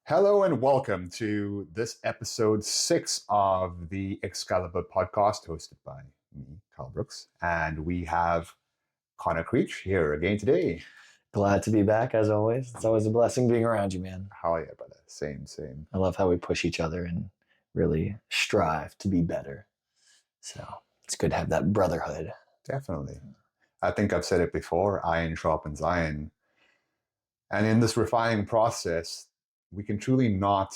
Hello and welcome to this episode 6 of the Excaliburr podcast hosted by me, Carl Brooks. And we have Connor Creech here again today. Glad to be back as always. It's always a blessing being around you, man. How are you, brother? Same. I love how we push each other and really strive to be better. So it's good to have that brotherhood. Definitely. I think I've said it before, iron sharpens iron. And in this refining process, we can truly not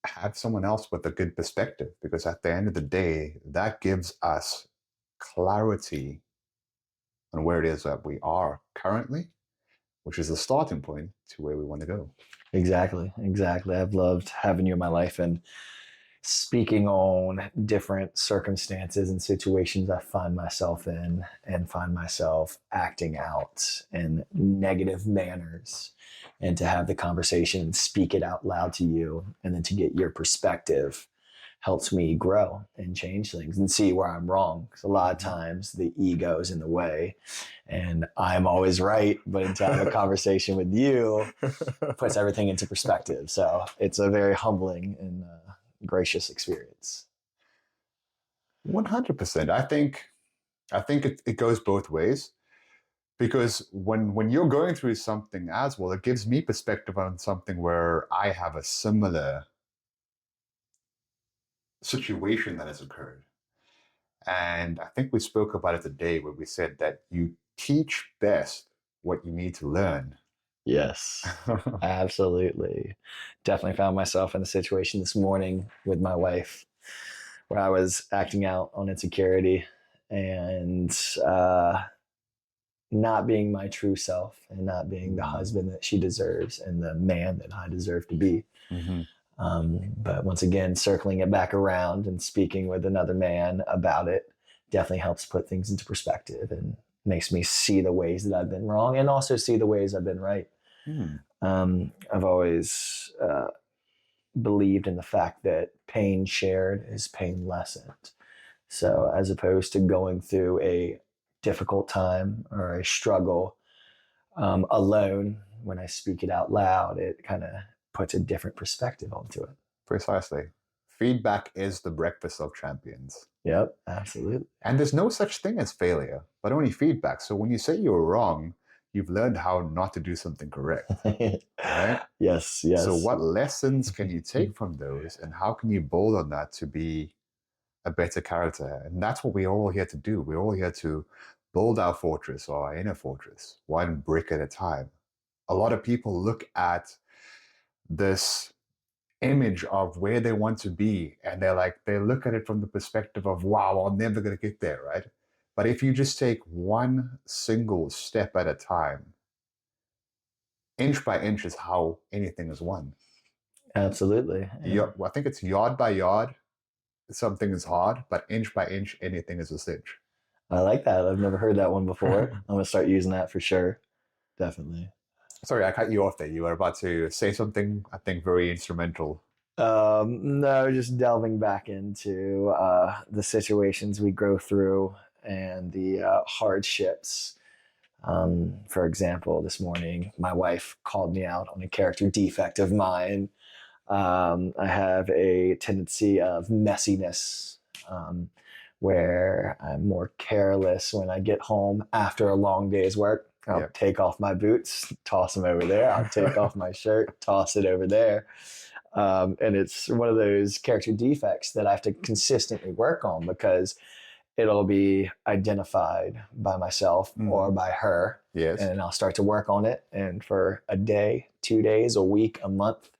have someone else with a good perspective, because at the end of the day, that gives us clarity on where it is that we are currently, which is the starting point to where we want to go. Exactly. I've loved having you in my life and speaking on different circumstances and situations I find myself in and find myself acting out in negative manners, and to have the conversation, speak it out loud to you, and then to get your perspective helps me grow and change things and see where I'm wrong. Because a lot of times the ego's in the way and I'm always right, but to have a conversation with you puts everything into perspective. So it's a very humbling and gracious experience. 100%. I think it goes both ways, because when you're going through something as well, it gives me perspective on something where I have a similar situation that has occurred. And I think we spoke about it today, where we said that you teach best what you need to learn. Yes, absolutely. Definitely found myself in a situation this morning with my wife where I was acting out on insecurity and not being my true self and not being the husband that she deserves and the man that I deserve to be. Mm-hmm. But once again, circling it back around and speaking with another man about it definitely helps put things into perspective and makes me see the ways that I've been wrong and also see the ways I've been right. I've always believed in the fact that pain shared is pain lessened. So as opposed to going through a difficult time or a struggle alone, when I speak it out loud, it kind of puts a different perspective onto it. Precisely. Feedback is the breakfast of champions. Yep, absolutely. And there's no such thing as failure, but only feedback. So when you say you're wrong, you've learned how not to do something correct. Right? Yes. So what lessons can you take from those, and how can you build on that to be a better character? And that's what we're all here to do. We're all here to build our fortress, or our inner fortress, one brick at a time. A lot of people look at this image of where they want to be, and they look at it from the perspective of, wow, I'm never going to get there, right? But if you just take one single step at a time, inch by inch is how anything is won. Absolutely. Yeah. I think it's yard by yard, something is hard, but inch by inch, anything is a cinch. I like that. I've never heard that one before. I'm going to start using that for sure. Definitely. Sorry, I cut you off there. You were about to say something, I think, very instrumental. No, just delving back into the situations we go through and the hardships. For example, this morning, my wife called me out on a character defect of mine. I have a tendency of messiness, where I'm more careless when I get home after a long day's work. I'll take off my boots, toss them over there. I'll take off my shirt, toss it over there. And it's one of those character defects that I have to consistently work on, because it'll be identified by myself or by her. Yes. And I'll start to work on it. And for a day, 2 days, a week, a month,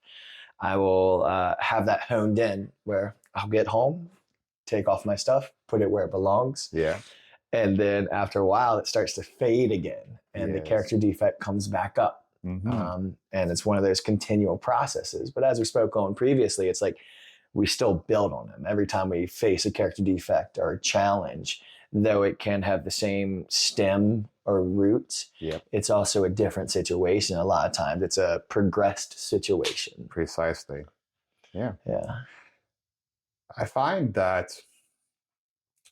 I will have that honed in, where I'll get home, take off my stuff, put it where it belongs. Yeah. And then after a while, it starts to fade again, and the character defect comes back up. And it's one of those continual processes. But as we spoke on previously, it's like we still build on them. Every time we face a character defect or a challenge, though it can have the same stem or root, it's also a different situation. A lot of times it's a progressed situation. Precisely. Yeah. Yeah. I find that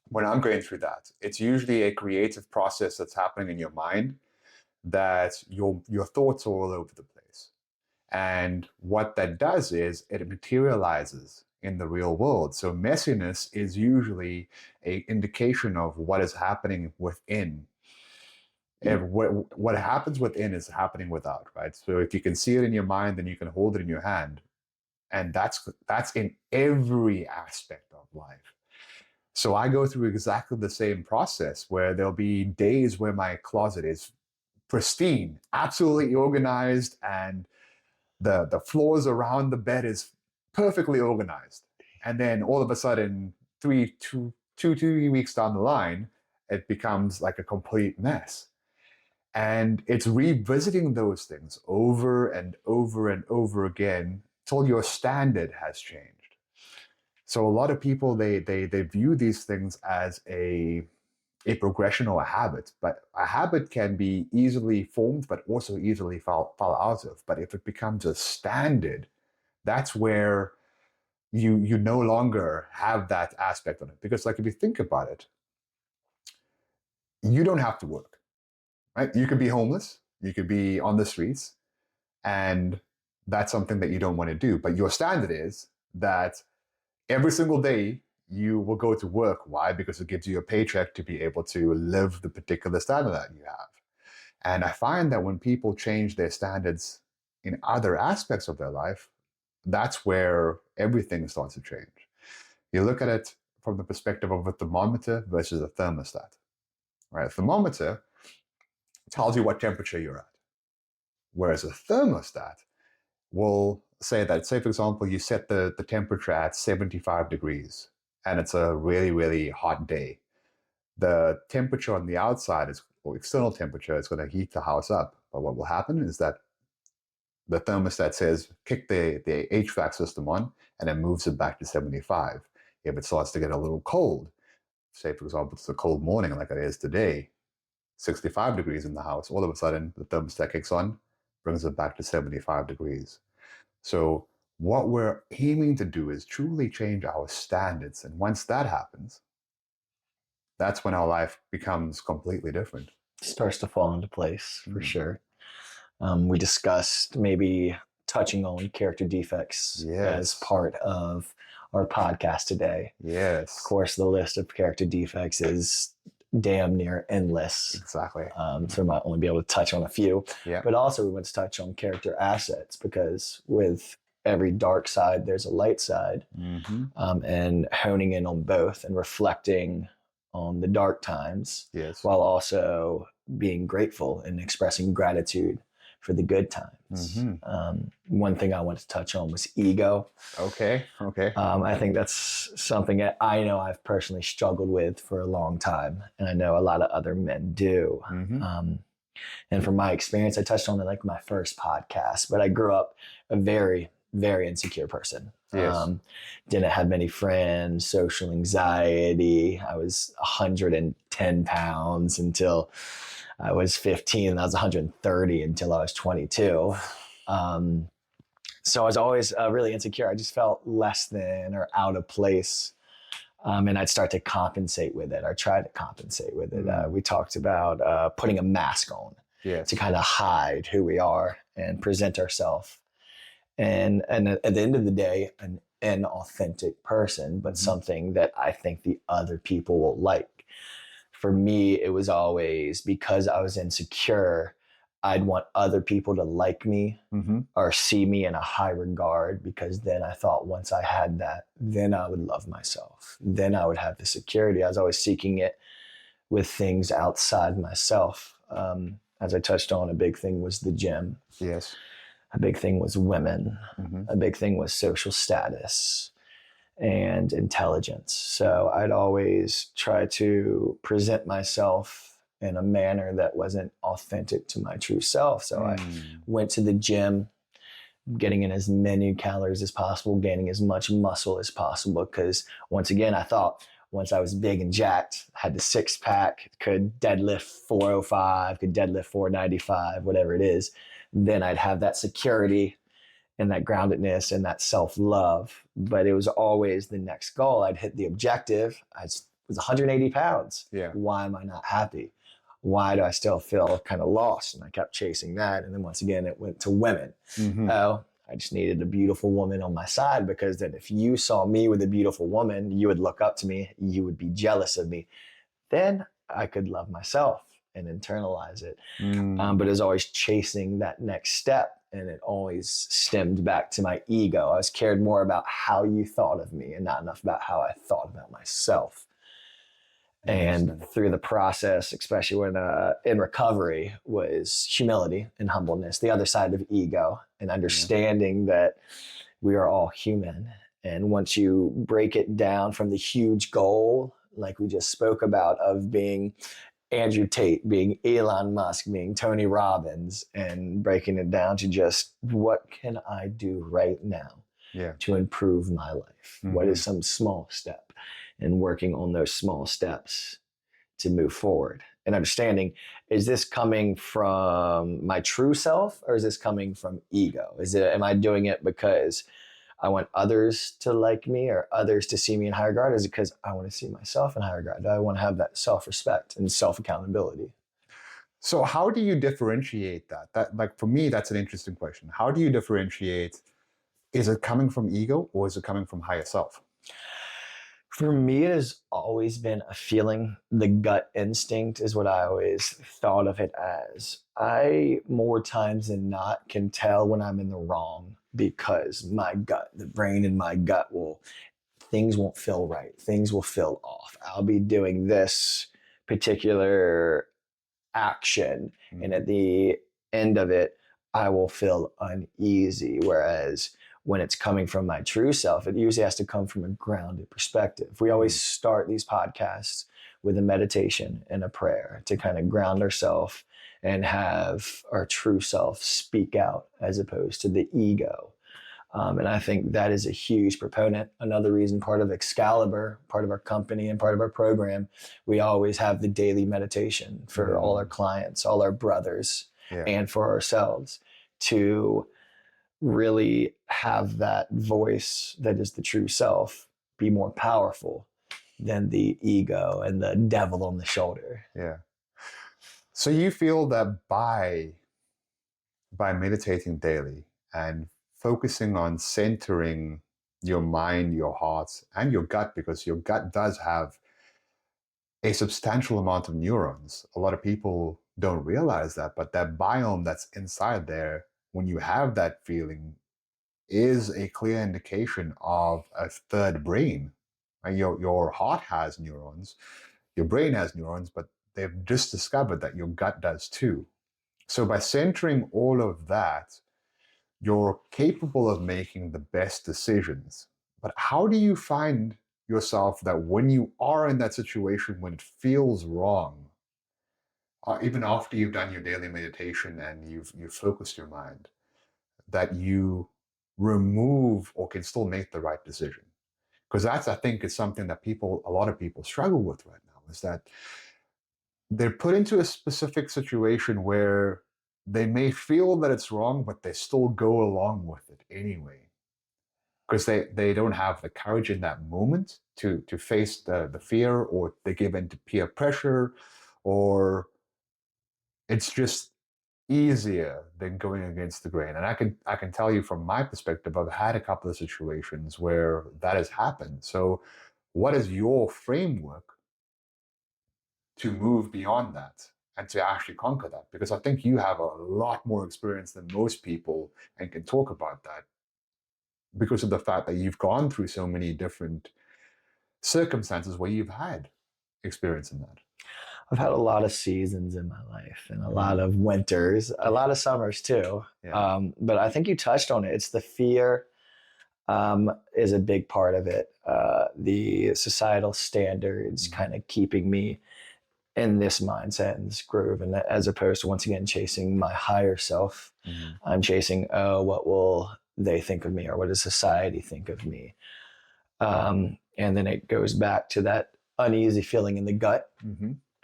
when I'm going through that, it's usually a creative process that's happening in your mind, that your thoughts are all over the place. And what that does is it materializes in the real world. So messiness is usually an indication of what is happening within. And what happens within is happening without, right? So if you can see it in your mind, then you can hold it in your hand. And that's in every aspect of life. So I go through exactly the same process where there'll be days where my closet is pristine, absolutely organized, and the floors around the bed is perfectly organized. And then all of a sudden, 2 weeks down the line, it becomes like a complete mess. And it's revisiting those things over and over and over again till your standard has changed. So a lot of people, they view these things as a progression or a habit, but a habit can be easily formed, but also easily fall out of. But if it becomes a standard, that's where you no longer have that aspect of it. Because like if you think about it, you don't have to work, right? You could be homeless, you could be on the streets, and that's something that you don't want to do. But your standard is that every single day you will go to work. Why? Because it gives you a paycheck to be able to live the particular standard that you have. And I find that when people change their standards in other aspects of their life, that's where everything starts to change. You look at it from the perspective of a thermometer versus a thermostat. Right? A thermometer tells you what temperature you're at, whereas a thermostat will say that, say for example, you set the temperature at 75 degrees and it's a really, really hot day. The temperature on the outside or external temperature is going to heat the house up. But what will happen is that the thermostat says, kick the HVAC system on, and it moves it back to 75. If it starts to get a little cold, say for example, it's a cold morning like it is today, 65 degrees in the house, all of a sudden the thermostat kicks on, brings it back to 75 degrees. So what we're aiming to do is truly change our standards. And once that happens, that's when our life becomes completely different. Starts to fall into place for sure. We discussed maybe touching on character defects as part of our podcast today. Yes. Of course, the list of character defects is damn near endless. Exactly. So we might only be able to touch on a few. Yeah. But also we want to touch on character assets, because with every dark side, there's a light side. And honing in on both and reflecting on the dark times, while also being grateful and expressing gratitude for the good times. One thing I wanted to touch on was ego. Okay. I think that's something that I know I've personally struggled with for a long time, and I know a lot of other men do. And from my experience, I touched on it like my first podcast, but I grew up a very, very insecure person. Didn't have many friends, social anxiety. I was 110 pounds until I was 15, and I was 130 until I was 22. So I was always really insecure. I just felt less than or out of place. And I'd start to compensate with it, or try to compensate with it. We talked about putting a mask on to kind of hide who we are and present ourselves. And at the end of the day, an authentic person, but something that I think the other people will like. For me, it was always because I was insecure, I'd want other people to like me or see me in a high regard, because then I thought once I had that, then I would love myself. Then I would have the security. I was always seeking it with things outside myself. As I touched on, a big thing was the gym. Yes. A big thing was women. A big thing was social status and intelligence. So I'd always try to present myself in a manner that wasn't authentic to my true self. So I went to the gym, getting in as many calories as possible, gaining as much muscle as possible. Because once again, I thought once I was big and jacked, had the six pack, could deadlift 405, could deadlift 495, whatever it is, then I'd have that security and that groundedness and that self-love. But it was always the next goal. I'd hit the objective. I was 180 pounds. Yeah. Why am I not happy? why do I still feel kind of lost? And I kept chasing that. And then once again, it went to women. Mm-hmm. Oh, I just needed a beautiful woman on my side, because then if you saw me with a beautiful woman, you would look up to me, you would be jealous of me. Then I could love myself and internalize it. But it was always chasing that next step. And it always stemmed back to my ego. I was cared more about how you thought of me and not enough about how I thought about myself. And through the process, especially when in recovery, was humility and humbleness, the other side of ego, and understanding that we are all human. And once you break it down from the huge goal, like we just spoke about, of being Andrew Tate, being Elon Musk, being Tony Robbins, and breaking it down to just what can I do right now to improve my life? Mm-hmm. What is some small step? And working on those small steps to move forward. And understanding, is this coming from my true self, or is this coming from ego? Am I doing it because I want others to like me or others to see me in higher regard? Or is it because I want to see myself in higher regard? Do I want to have that self-respect and self-accountability? So how do you differentiate that? Like, for me, that's an interesting question. How do you differentiate, is it coming from ego or is it coming from higher self? For me, it has always been a feeling. The gut instinct is what I always thought of it as. I, more times than not, can tell when I'm in the wrong, because my gut, the brain in my gut things won't feel right. Things will feel off. I'll be doing this particular action, and at the end of it, I will feel uneasy. Whereas when it's coming from my true self, it usually has to come from a grounded perspective. We always start these podcasts with a meditation and a prayer to kind of ground ourselves and have our true self speak out, as opposed to the ego. And I think that is a huge proponent. Another reason, part of Excaliburr, part of our company and part of our program, we always have the daily meditation for all our clients, all our brothers, and for ourselves, to really have that voice that is the true self be more powerful than the ego and the devil on the shoulder. Yeah. So you feel that by meditating daily and focusing on centering your mind, your heart, and your gut, because your gut does have a substantial amount of neurons. A lot of people don't realize that, but that biome that's inside there, when you have that feeling, is a clear indication of a third brain. Right? Your heart has neurons, your brain has neurons, but they've just discovered that your gut does too. So by centering all of that, you're capable of making the best decisions. But how do you find yourself that when you are in that situation, when it feels wrong, even after you've done your daily meditation and you've focused your mind, that you remove or can still make the right decision? Because that's, I think, is something that a lot of people struggle with right now, is that they're put into a specific situation where they may feel that it's wrong, but they still go along with it anyway. Because they don't have the courage in that moment to face the fear, or they give in to peer pressure, or it's just easier than going against the grain. And I can tell you from my perspective, I've had a couple of situations where that has happened. So what is your framework to move beyond that and to actually conquer that? Because I think you have a lot more experience than most people and can talk about that, because of the fact that you've gone through so many different circumstances where you've had experience in that. I've had a lot of seasons in my life, and a lot of winters, a lot of summers too. Yeah. But I think you touched on it. It's the fear is a big part of it. The societal standards kind of keeping me in this mindset and this groove, and as opposed to, once again, chasing my higher self. I'm chasing, what will they think of me, or what does society think of me? And then it goes back to that uneasy feeling in the gut.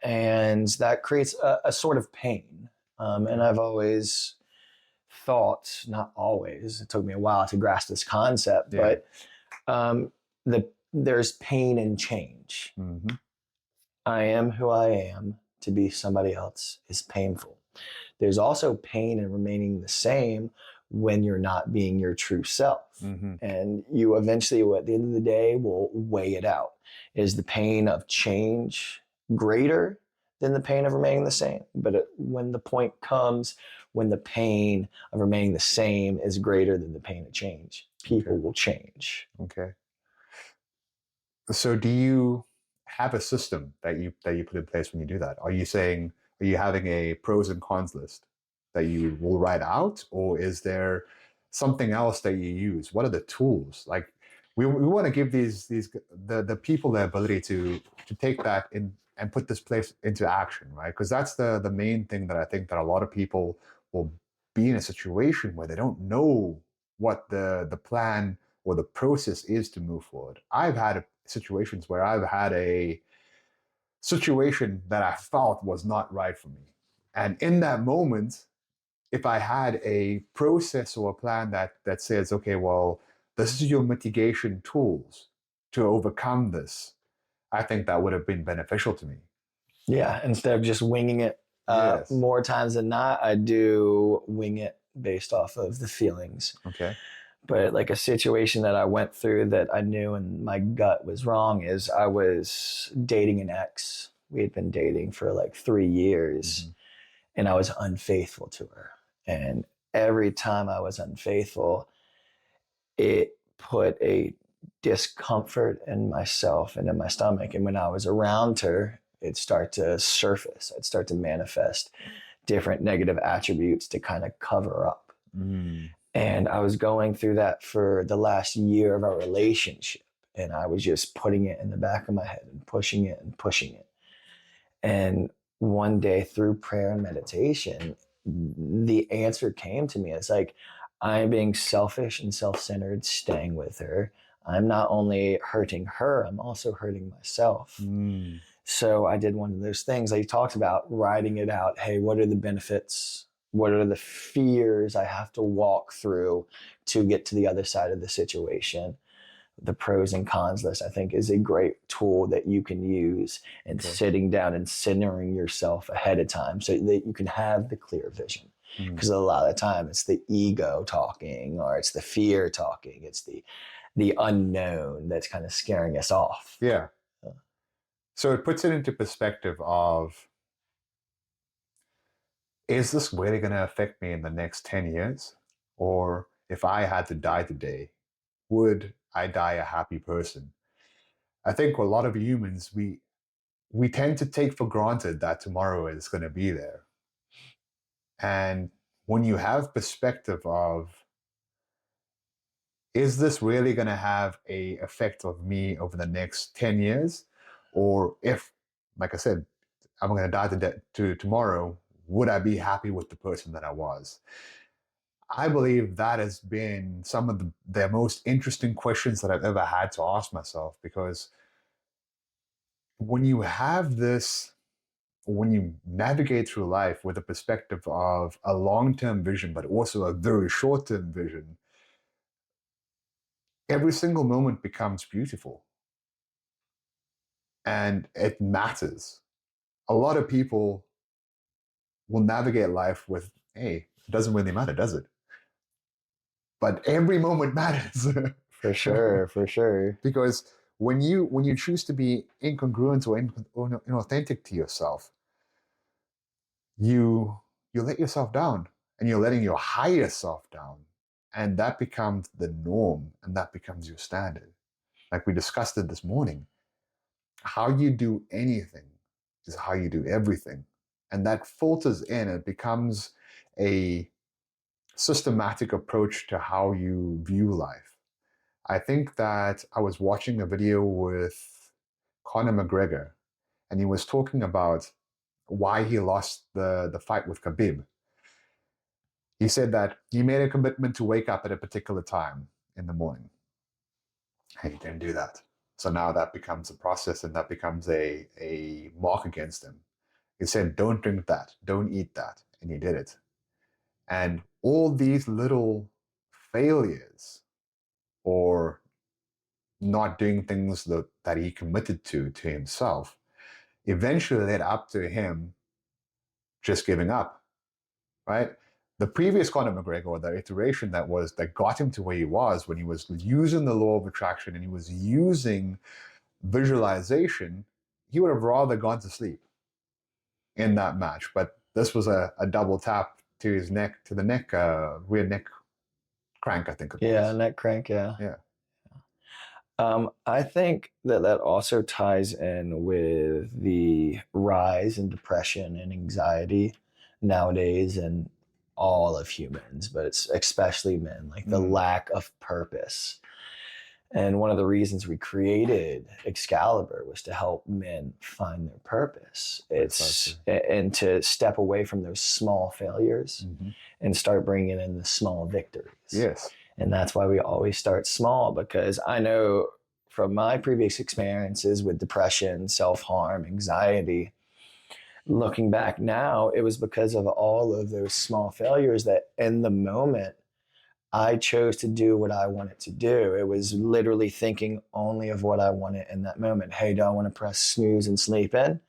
And that creates a sort of pain. And I've always thought, not always, it took me a while to grasp this concept, but there's pain in change. I am who I am to be somebody else is painful. There's also pain in remaining the same when you're not being your true self. Mm-hmm. And you eventually, at the end of the day, will weigh it out. Is the pain of change greater than the pain of remaining the same? But when the point comes when the pain of remaining the same is greater than the pain of change, people will change. Okay. So do you have a system that you put in place when you do that? Are you having a pros and cons list that you will write out, or is there something else that you use? What are the tools? Like we want to give the people the ability to take that in and put this place into action, right? Because that's the main thing that I think that a lot of people will be in a situation where they don't know what the plan or the process is to move forward. I've had situations where I've had a situation that I felt was not right for me. And in that moment, if I had a process or a plan that says, okay, well, this is your mitigation tools to overcome this, I think that would have been beneficial to me. Yeah, instead of just winging it, Yes. more times than not, I do wing it based off of the feelings. Okay. But like a situation that I went through that I knew and my gut was wrong is I was dating an ex. We had been dating for like 3 years, and I was unfaithful to her. And every time I was unfaithful, it put a discomfort in myself and in my stomach. And when I was around her, it'd start to surface. I'd start to manifest different negative attributes to kind of cover up. And I was going through that for the last year of our relationship. And I was just putting it in the back of my head and pushing it and pushing it. And one day through prayer and meditation, the answer came to me. It's like, I'm being selfish and self-centered, staying with her. I'm not only hurting her, I'm also hurting myself. So I did one of those things that you talked about, writing it out. Hey, what are the benefits? What are the fears I have to walk through to get to the other side of the situation? The pros and cons list, I think, is a great tool that you can use in sitting down and centering yourself ahead of time so that you can have the clear vision. Because a lot of the time it's the ego talking, or it's the fear talking. It's the unknown that's kind of scaring us off. Yeah. So it puts it into perspective of, is this really going to affect me in the next 10 years? Or if I had to die today, would I die a happy person? I think a lot of humans, we tend to take for granted that tomorrow is going to be there. And when you have perspective of, is this really going to have a effect of me over the next 10 years? Or if, like I said, I'm going to die to tomorrow, would I be happy with the person that I was? I believe that has been some of the most interesting questions that I've ever had to ask myself, because when you have this, when you navigate through life with a perspective of a long-term vision, but also a very short-term vision, every single moment becomes beautiful. And it matters. A lot of people will navigate life with, hey, it doesn't really matter, does it? But every moment matters. For sure, for sure. Because when you choose to be incongruent or inauthentic to yourself, you let yourself down, and you're letting your higher self down. And that becomes the norm, and that becomes your standard. Like we discussed it this morning. How you do anything is how you do everything. And that filters in, it becomes a systematic approach to how you view life. I think that I was watching a video with Conor McGregor, and he was talking about why he lost the fight with Khabib. He said that he made a commitment to wake up at a particular time in the morning. And he didn't do that. So now that becomes a process, and that becomes a mark against him. He said, don't drink that, don't eat that. And he did it. And all these little failures, or not doing things that he committed to himself, eventually led up to him just giving up, right? The previous Conor McGregor, or the iteration that got him to where he was, when he was using the law of attraction and he was using visualization, he would have rather gone to sleep in that match. But this was a double tap to his neck, to the neck, rear neck crank, I think it was. Yeah, neck crank. Yeah. Yeah. I think that also ties in with the rise in depression and anxiety nowadays in all of humans, but it's especially men, like the lack of purpose. And one of the reasons we created Excaliburr was to help men find their purpose. And to step away from those small failures and start bringing in the small victories. Yes. And that's why we always start small, because I know from my previous experiences with depression, self-harm, anxiety, looking back now, it was because of all of those small failures that in the moment, I chose to do what I wanted to do. It was literally thinking only of what I wanted in that moment. Hey, do I want to press snooze and sleep in?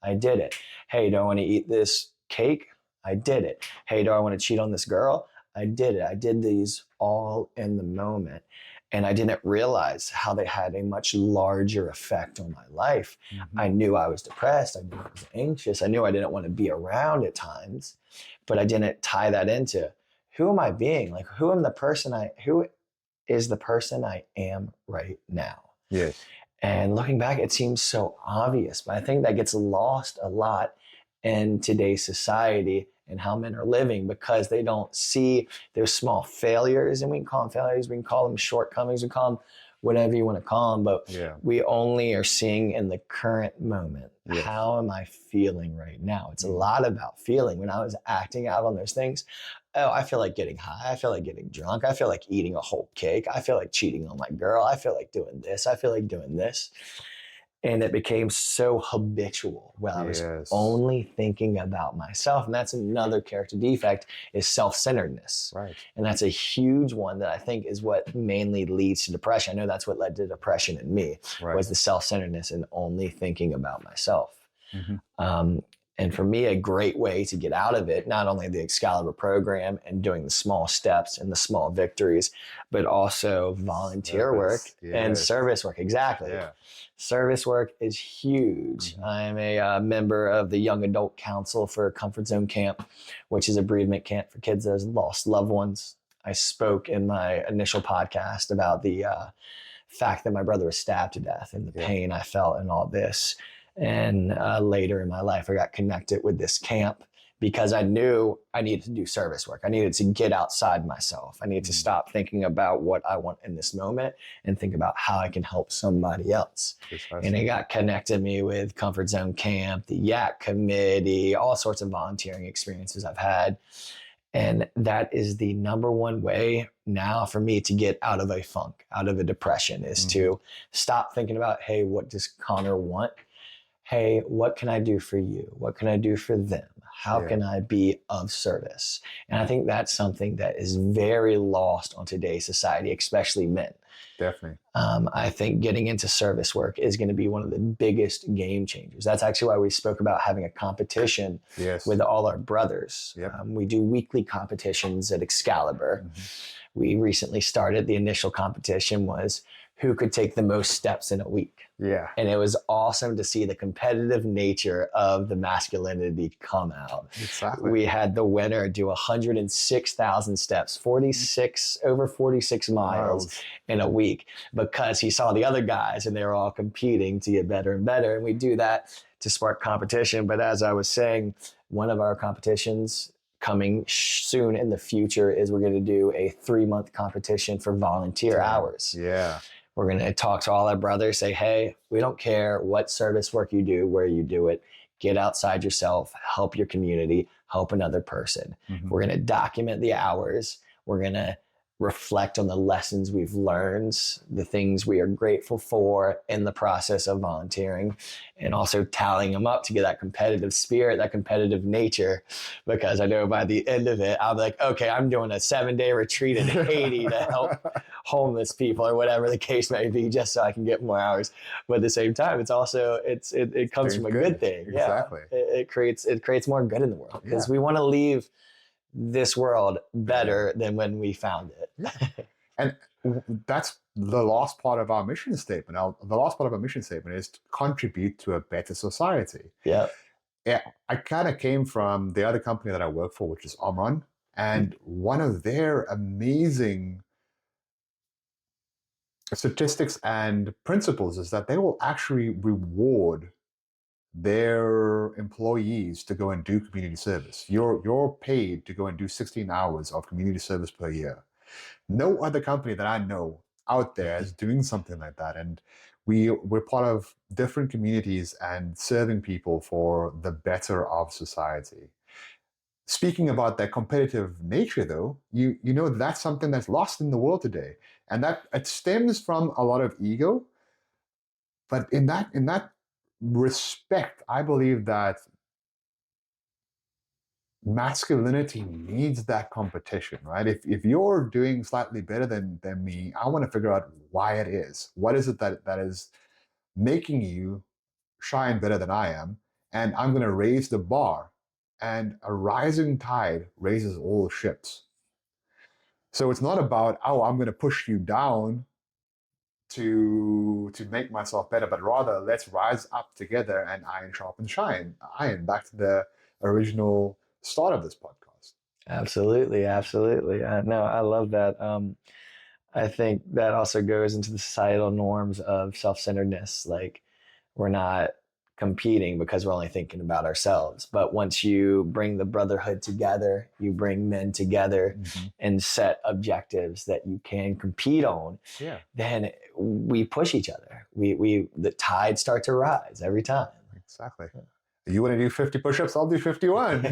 I did it. Hey, do I want to eat this cake? I did it. Hey, do I want to cheat on this girl? I did it. I did these all in the moment. And I didn't realize how they had a much larger effect on my life. I knew I was depressed. I knew I was anxious. I knew I didn't want to be around at times, but I didn't tie that into who am I being? Like, who is the person I am right now? Yes. And looking back, it seems so obvious, but I think that gets lost a lot in today's society and how men are living, because they don't see those small failures. And we can call them failures, we can call them shortcomings, we call them whatever you want to call them, but we only are seeing in the current moment. Yes. How am I feeling right now? It's a lot about feeling. When I was acting out on those things, oh, I feel like getting high. I feel like getting drunk. I feel like eating a whole cake. I feel like cheating on my girl. I feel like doing this. I feel like doing this. And it became so habitual when I was only thinking about myself. And that's another character defect, is self-centeredness. Right. And that's a huge one that I think is what mainly leads to depression. I know that's what led to depression in me, was the self-centeredness and only thinking about myself. And for me, a great way to get out of it, not only the Excaliburr program and doing the small steps and the small victories, but also volunteer work and service work. Exactly. Yeah. Service work is huge. I'm a member of the Young Adult Council for Comfort Zone Camp, which is a bereavement camp for kids that have lost loved ones. I spoke in my initial podcast about the fact that my brother was stabbed to death and the pain I felt and all this. And later in my life, I got connected with this camp because I knew I needed to do service work. I needed to get outside myself. I needed to stop thinking about what I want in this moment and think about how I can help somebody else. And it got connected me with Comfort Zone Camp, the Yak Committee, all sorts of volunteering experiences I've had. And that is the number one way now for me to get out of a funk, out of a depression, is to stop thinking about, hey, what does Connor want? Hey, what can I do for you? What can I do for them? How can I be of service? And I think that's something that is very lost on today's society, especially men. Definitely. I think getting into service work is going to be one of the biggest game changers. That's actually why we spoke about having a competition with all our brothers. We do weekly competitions at Excaliburr. We recently started, the initial competition was who could take the most steps in a week. And it was awesome to see the competitive nature of the masculinity come out. We had the winner do 106,000 steps, over 46 miles in a week, because he saw the other guys and they were all competing to get better and better. And we do that to spark competition. But as I was saying, one of our competitions coming soon in the future is we're going to do a 3-month competition for volunteer hours. We're going to talk to all our brothers, say, hey, we don't care what service work you do, where you do it. Get outside yourself, help your community, help another person. We're going to document the hours. We're going to reflect on the lessons we've learned, the things we are grateful for in the process of volunteering, and also tallying them up to get that competitive spirit, that competitive nature. Because I know by the end of it, I'll be like, okay, I'm doing a 7-day retreat in Haiti to help homeless people or whatever the case may be, just so I can get more hours. But at the same time, it's also it comes from a good thing. Exactly. Yeah, it creates more good in the world, because we want to leave this world better than when we found it. Yeah. And that's the last part of our mission statement. The last part of our mission statement is to contribute to a better society. Yeah. Yeah, I kind of came from the other company that I work for, which is Omron, and one of their amazing statistics and principles is that they will actually reward their employees to go and do community service. You're paid to go and do 16 hours of community service per year. No other company that I know out there is doing something like that. And we're part of different communities and serving people for the better of society. Speaking about that competitive nature, though, you know that's something that's lost in the world today, and that it stems from a lot of ego. But in that respect, I believe that masculinity needs that competition, right? If you're doing slightly better than me, I want to figure out why it is. What is it that is making you shine better than I am? And I'm going to raise the bar. And a rising tide raises all ships. So it's not about, oh, I'm going to push you down to make myself better, but rather let's rise up together and iron sharpens iron. Back to the original start of this podcast. Absolutely. No, I love that. I think that also goes into the societal norms of self-centeredness. Like, we're not competing because we're only thinking about ourselves. But once you bring the brotherhood together, you bring men together and set objectives that you can compete on, then we push each other. The tides start to rise every time. Exactly. You want to do 50 push-ups? I'll do 51.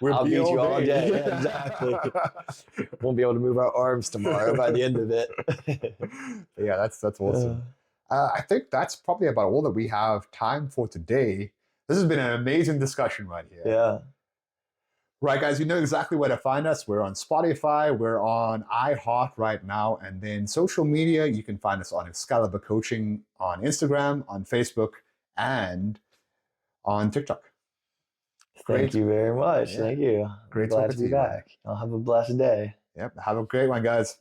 I'll beat you all day. Yeah, exactly. Won't be able to move our arms tomorrow by the end of it. Yeah, that's awesome. I think that's probably about all that we have time for today. This has been an amazing discussion right here. Yeah. Right, guys, you know exactly where to find us. We're on Spotify, we're on iHeart right now, and then social media, you can find us on Excaliburr Coaching on Instagram, on Facebook, and on TikTok. Thank you very much. Yeah. Thank you. Great Glad to be back. I'll have a blessed day. Yep. Have a great one, guys.